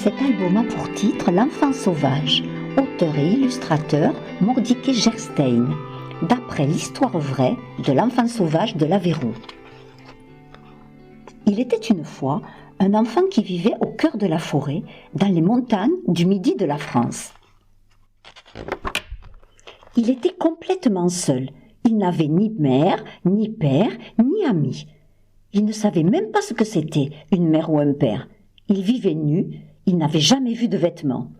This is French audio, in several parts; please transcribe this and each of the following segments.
Cet album a pour titre L'enfant sauvage, auteur et illustrateur Mordicai Gerstein, d'après l'histoire vraie de l'enfant sauvage de l'Aveyron. Il était une fois un enfant qui vivait au cœur de la forêt, dans les montagnes du midi de la France. Il était complètement seul. Il n'avait ni mère, ni père, ni amis. Il ne savait même pas ce que c'était, une mère ou un père. Il vivait nu, il n'avait jamais vu de vêtements.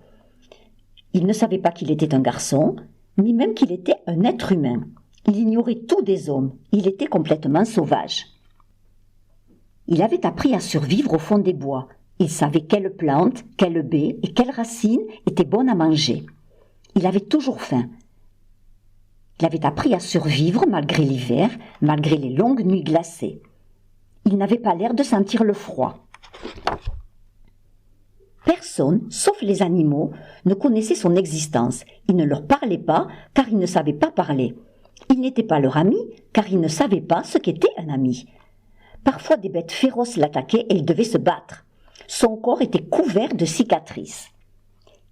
Il ne savait pas qu'il était un garçon, ni même qu'il était un être humain. Il ignorait tout des hommes, il était complètement sauvage. Il avait appris à survivre au fond des bois. Il savait quelles plantes, quelles baies et quelles racines étaient bonnes à manger. Il avait toujours faim. Il avait appris à survivre malgré l'hiver, malgré les longues nuits glacées. Il n'avait pas l'air de sentir le froid. Personne, sauf les animaux, ne connaissait son existence. Il ne leur parlait pas, car il ne savait pas parler. Il n'était pas leur ami, car il ne savait pas ce qu'était un ami. Parfois des bêtes féroces l'attaquaient et il devait se battre. Son corps était couvert de cicatrices.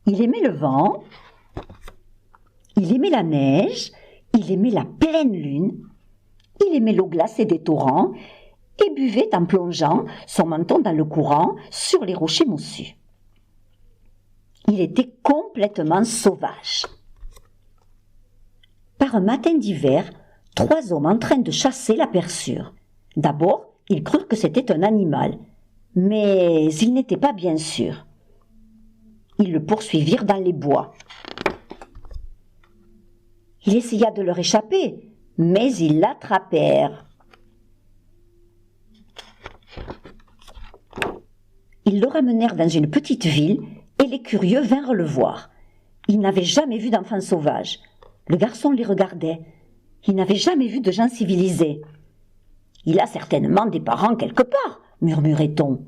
Il aimait le vent, il aimait la neige, il aimait la pleine lune, il aimait l'eau glacée des torrents et buvait en plongeant son menton dans le courant sur les rochers moussus. Il était complètement sauvage. Par un matin d'hiver, 3 hommes en train de chasser l'aperçurent. D'abord, ils crurent que c'était un animal, mais ils n'étaient pas bien sûrs. Ils le poursuivirent dans les bois. Il essaya de leur échapper, mais ils l'attrapèrent. Ils le ramenèrent dans une petite ville et les curieux vinrent le voir. Ils n'avaient jamais vu d'enfants sauvages. Le garçon les regardait. Il n'avait jamais vu de gens civilisés. « Il a certainement des parents quelque part, » murmurait-on.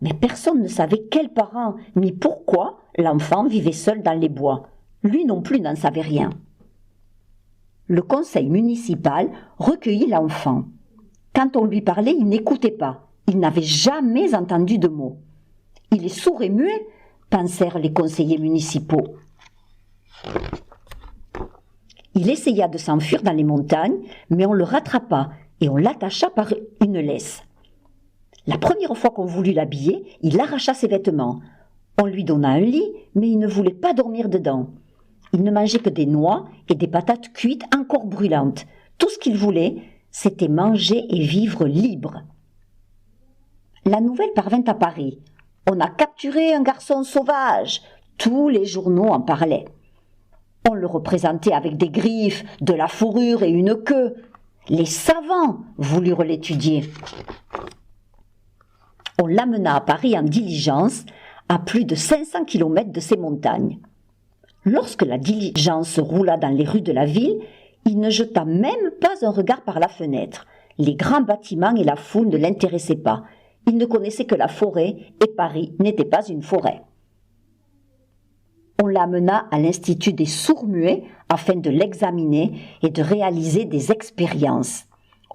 Mais personne ne savait quels parents, ni pourquoi l'enfant vivait seul dans les bois. Lui non plus n'en savait rien. Le conseil municipal recueillit l'enfant. Quand on lui parlait, il n'écoutait pas. Il n'avait jamais entendu de mots. « Il est sourd et muet », pensèrent les conseillers municipaux. Il essaya de s'enfuir dans les montagnes, mais on le rattrapa et on l'attacha par une laisse. La première fois qu'on voulut l'habiller, il arracha ses vêtements. On lui donna un lit, mais il ne voulait pas dormir dedans. Il ne mangeait que des noix et des patates cuites encore brûlantes. Tout ce qu'il voulait, c'était manger et vivre libre. La nouvelle parvint à Paris. On a capturé un garçon sauvage. Tous les journaux en parlaient. On le représentait avec des griffes, de la fourrure et une queue. Les savants voulurent l'étudier. On l'amena à Paris en diligence, à plus de 500 kilomètres de ces montagnes. Lorsque la diligence roula dans les rues de la ville, il ne jeta même pas un regard par la fenêtre. Les grands bâtiments et la foule ne l'intéressaient pas. Il ne connaissait que la forêt et Paris n'était pas une forêt. On l'amena à l'Institut des sourds-muets afin de l'examiner et de réaliser des expériences.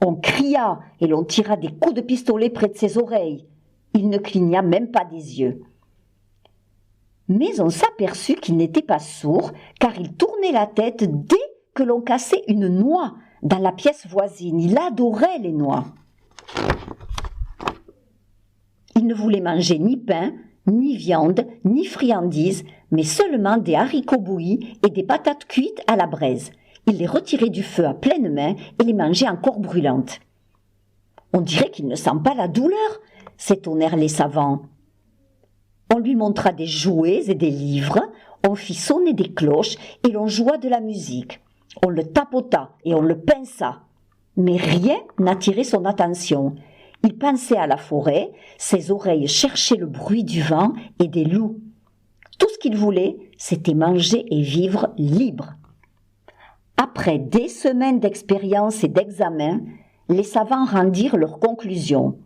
On cria et l'on tira des coups de pistolet près de ses oreilles. Il ne cligna même pas des yeux. Mais on s'aperçut qu'il n'était pas sourd, car il tournait la tête dès que l'on cassait une noix dans la pièce voisine. Il adorait les noix. Il ne voulait manger ni pain, ni viande, ni friandises, mais seulement des haricots bouillis et des patates cuites à la braise. Il les retirait du feu à pleine main et les mangeait encore brûlantes. « On dirait qu'il ne sent pas la douleur !» s'étonnèrent les savants. On lui montra des jouets et des livres, on fit sonner des cloches et l'on joua de la musique. On le tapota et on le pinça. Mais rien n'attirait son attention. Il pensait à la forêt, ses oreilles cherchaient le bruit du vent et des loups. Tout ce qu'il voulait, c'était manger et vivre libre. Après des semaines d'expérience et d'examens, les savants rendirent leurs conclusions.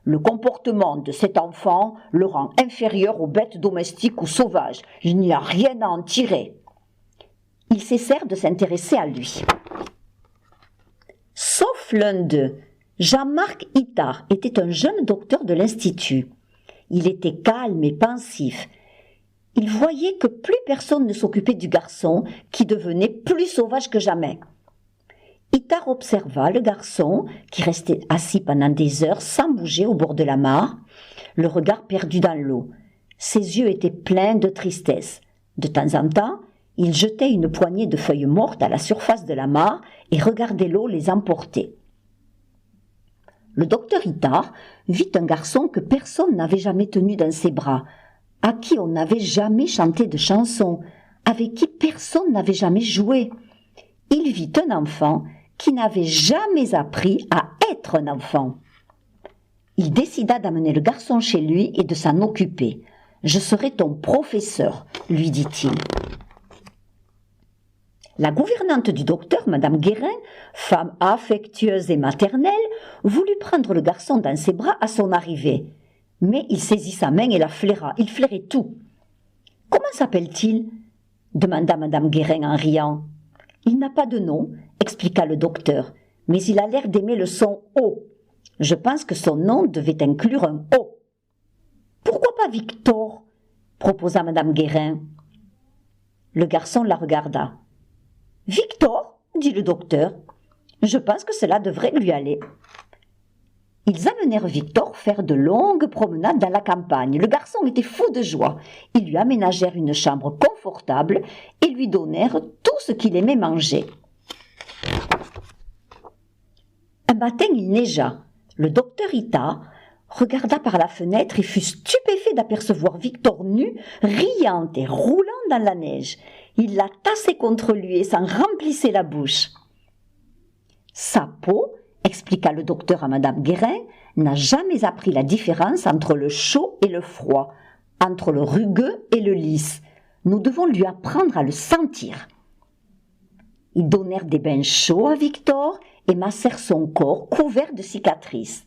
Le comportement de cet enfant le rend inférieur aux bêtes domestiques ou sauvages. Il n'y a rien à en tirer. Ils cessèrent de s'intéresser à lui. Sauf l'un d'eux. Jean-Marc Itard était un jeune docteur de l'Institut. Il était calme et pensif. Il voyait que plus personne ne s'occupait du garçon, qui devenait plus sauvage que jamais. Itard observa le garçon, qui restait assis pendant des heures sans bouger au bord de la mare, le regard perdu dans l'eau. Ses yeux étaient pleins de tristesse. De temps en temps, il jetait une poignée de feuilles mortes à la surface de la mare et regardait l'eau les emporter. Le docteur Itard vit un garçon que personne n'avait jamais tenu dans ses bras, à qui on n'avait jamais chanté de chansons, avec qui personne n'avait jamais joué. Il vit un enfant qui n'avait jamais appris à être un enfant. Il décida d'amener le garçon chez lui et de s'en occuper. « Je serai ton professeur », lui dit-il. La gouvernante du docteur, Madame Guérin, femme affectueuse et maternelle, voulut prendre le garçon dans ses bras à son arrivée. Mais il saisit sa main et la flaira. Il flairait tout. « Comment s'appelle-t-il » demanda Madame Guérin en riant. « Il n'a pas de nom » expliqua le docteur, « mais il a l'air d'aimer le son « O ». Je pense que son nom devait inclure un « O ». « Pourquoi pas Victor » proposa Madame Guérin. Le garçon la regarda. « Victor » dit le docteur. « Je pense que cela devrait lui aller. » Ils amenèrent Victor faire de longues promenades dans la campagne. Le garçon était fou de joie. Ils lui aménagèrent une chambre confortable et lui donnèrent tout ce qu'il aimait manger. Un matin, il neigea. Le docteur Itard regarda par la fenêtre et fut stupéfait d'apercevoir Victor nu, riant et roulant dans la neige. Il la tassait contre lui et s'en remplissait la bouche. Sa peau, expliqua le docteur à Madame Guérin, n'a jamais appris la différence entre le chaud et le froid, entre le rugueux et le lisse. Nous devons lui apprendre à le sentir. Ils donnèrent des bains chauds à Victor et massèrent son corps couvert de cicatrices.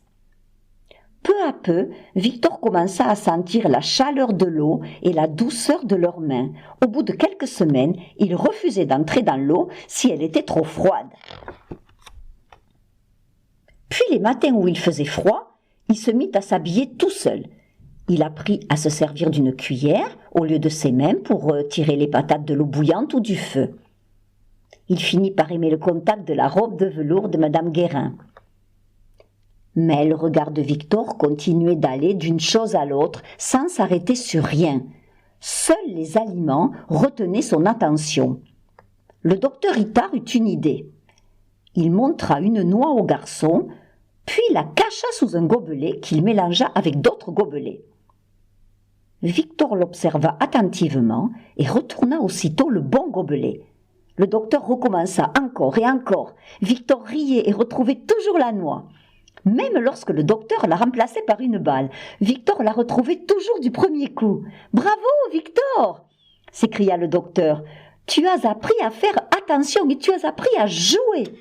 Peu à peu, Victor commença à sentir la chaleur de l'eau et la douceur de leurs mains. Au bout de quelques semaines, il refusait d'entrer dans l'eau si elle était trop froide. Puis les matins où il faisait froid, il se mit à s'habiller tout seul. Il apprit à se servir d'une cuillère au lieu de ses mains pour tirer les patates de l'eau bouillante ou du feu. Il finit par aimer le contact de la robe de velours de Madame Guérin. Mais le regard de Victor continuait d'aller d'une chose à l'autre sans s'arrêter sur rien. Seuls les aliments retenaient son attention. Le docteur Itard eut une idée. Il montra une noix au garçon, puis la cacha sous un gobelet qu'il mélangea avec d'autres gobelets. Victor l'observa attentivement et retourna aussitôt le bon gobelet. Le docteur recommença encore et encore. Victor riait et retrouvait toujours la noix. Même lorsque le docteur la remplaçait par une balle, Victor la retrouvait toujours du premier coup. « Bravo, Victor !» s'écria le docteur. « Tu as appris à faire attention et tu as appris à jouer !»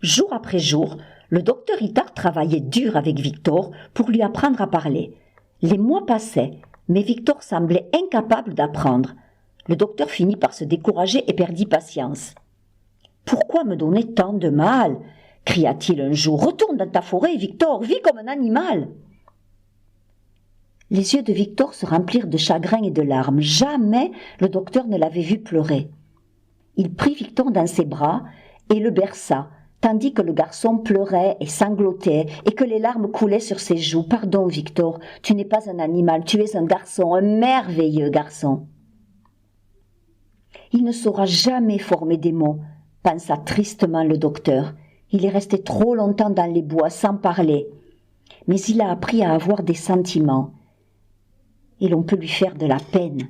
Jour après jour, le docteur Itard travaillait dur avec Victor pour lui apprendre à parler. Les mois passaient, mais Victor semblait incapable d'apprendre. Le docteur finit par se décourager et perdit patience. « Pourquoi me donner tant de mal ?» cria-t-il un jour. « Retourne dans ta forêt, Victor, vis comme un animal !» Les yeux de Victor se remplirent de chagrin et de larmes. Jamais le docteur ne l'avait vu pleurer. Il prit Victor dans ses bras et le berça, tandis que le garçon pleurait et sanglotait et que les larmes coulaient sur ses joues. « Pardon, Victor, tu n'es pas un animal, tu es un garçon, un merveilleux garçon. » « Il ne saura jamais former des mots, » pensa tristement le docteur. Il est resté trop longtemps dans les bois sans parler. Mais il a appris à avoir des sentiments. Et l'on peut lui faire de la peine.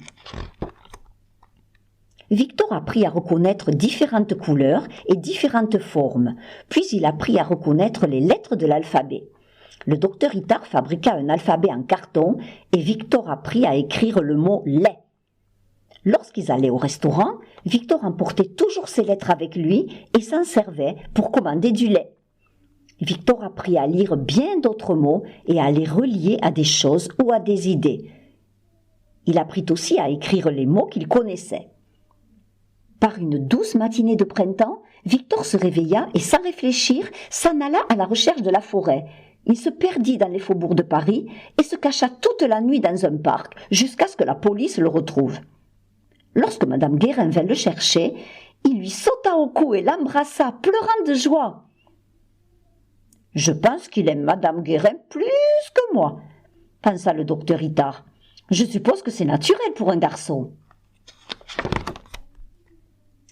Victor apprit à reconnaître différentes couleurs et différentes formes. Puis il apprit à reconnaître les lettres de l'alphabet. Le docteur Itard fabriqua un alphabet en carton et Victor apprit à écrire le mot « lait ». Lorsqu'ils allaient au restaurant, Victor emportait toujours ses lettres avec lui et s'en servait pour commander du lait. Victor apprit à lire bien d'autres mots et à les relier à des choses ou à des idées. Il apprit aussi à écrire les mots qu'il connaissait. Par une douce matinée de printemps, Victor se réveilla et sans réfléchir, s'en alla à la recherche de la forêt. Il se perdit dans les faubourgs de Paris et se cacha toute la nuit dans un parc jusqu'à ce que la police le retrouve. Lorsque Madame Guérin vint le chercher, il lui sauta au cou et l'embrassa, pleurant de joie. « Je pense qu'il aime Madame Guérin plus que moi, » pensa le docteur Itard. « Je suppose que c'est naturel pour un garçon. »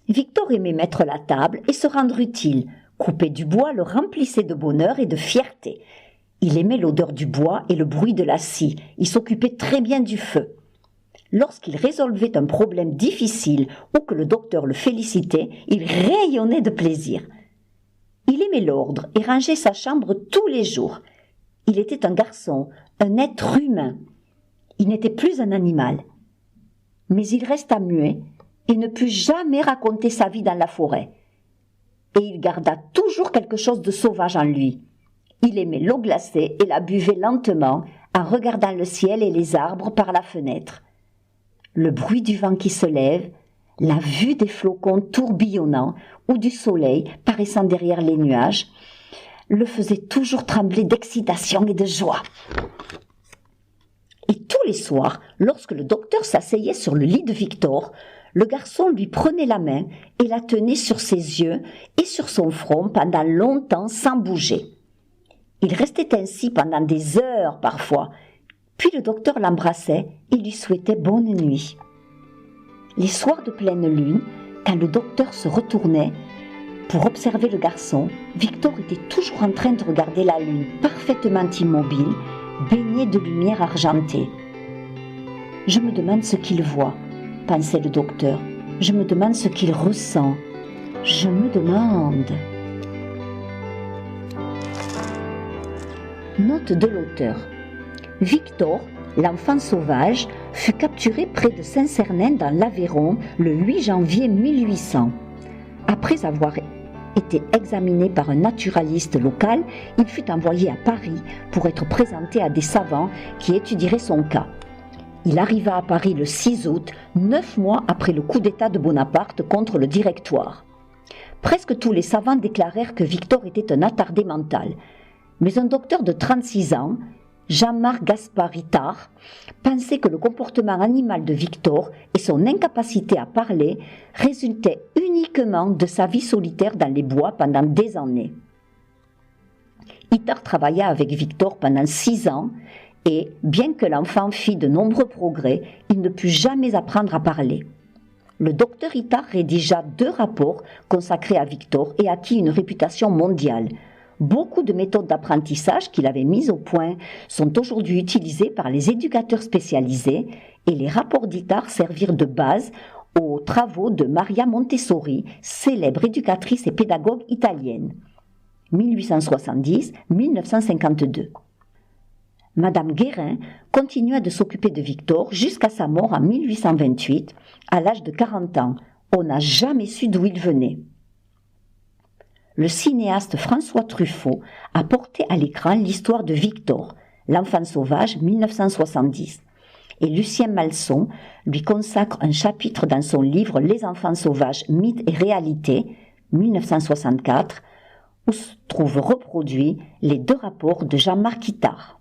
Victor aimait mettre la table et se rendre utile. Couper du bois le remplissait de bonheur et de fierté. Il aimait l'odeur du bois et le bruit de la scie. Il s'occupait très bien du feu. Lorsqu'il résolvait un problème difficile ou que le docteur le félicitait, il rayonnait de plaisir. Il aimait l'ordre et rangeait sa chambre tous les jours. Il était un garçon, un être humain. Il n'était plus un animal. Mais il resta muet et ne put jamais raconter sa vie dans la forêt. Et il garda toujours quelque chose de sauvage en lui. Il aimait l'eau glacée et la buvait lentement en regardant le ciel et les arbres par la fenêtre. Le bruit du vent qui se lève, la vue des flocons tourbillonnant ou du soleil paraissant derrière les nuages, le faisaient toujours trembler d'excitation et de joie. Et tous les soirs, lorsque le docteur s'asseyait sur le lit de Victor, le garçon lui prenait la main et la tenait sur ses yeux et sur son front pendant longtemps sans bouger. Il restait ainsi pendant des heures parfois, puis le docteur l'embrassait et lui souhaitait bonne nuit. Les soirs de pleine lune, quand le docteur se retournait pour observer le garçon, Victor était toujours en train de regarder la lune, parfaitement immobile, baignée de lumière argentée. « Je me demande ce qu'il voit », pensait le docteur. « Je me demande ce qu'il ressent. Je me demande. » Note de l'auteur. Victor, l'enfant sauvage, fut capturé près de Saint-Cernin dans l'Aveyron le 8 janvier 1800. Après avoir été examiné par un naturaliste local, il fut envoyé à Paris pour être présenté à des savants qui étudieraient son cas. Il arriva à Paris le 6 août, 9 mois après le coup d'État de Bonaparte contre le Directoire. Presque tous les savants déclarèrent que Victor était un attardé mental. Mais un docteur de 36 ans, Jean-Marc Gaspard Itard, pensait que le comportement animal de Victor et son incapacité à parler résultaient uniquement de sa vie solitaire dans les bois pendant des années. Itard travailla avec Victor pendant 6 ans et, bien que l'enfant fit de nombreux progrès, il ne put jamais apprendre à parler. Le docteur Itard rédigea 2 rapports consacrés à Victor et acquit une réputation mondiale. Beaucoup de méthodes d'apprentissage qu'il avait mises au point sont aujourd'hui utilisées par les éducateurs spécialisés et les rapports d'Itard servirent de base aux travaux de Maria Montessori, célèbre éducatrice et pédagogue italienne, 1870-1952. Madame Guérin continua de s'occuper de Victor jusqu'à sa mort en 1828, à l'âge de 40 ans. On n'a jamais su d'où il venait. Le cinéaste François Truffaut a porté à l'écran l'histoire de Victor, l'enfant sauvage, 1970. Et Lucien Malson lui consacre un chapitre dans son livre Les enfants sauvages, mythes et réalités, 1964, où se trouvent reproduits les 2 rapports de Jean-Marc Itard.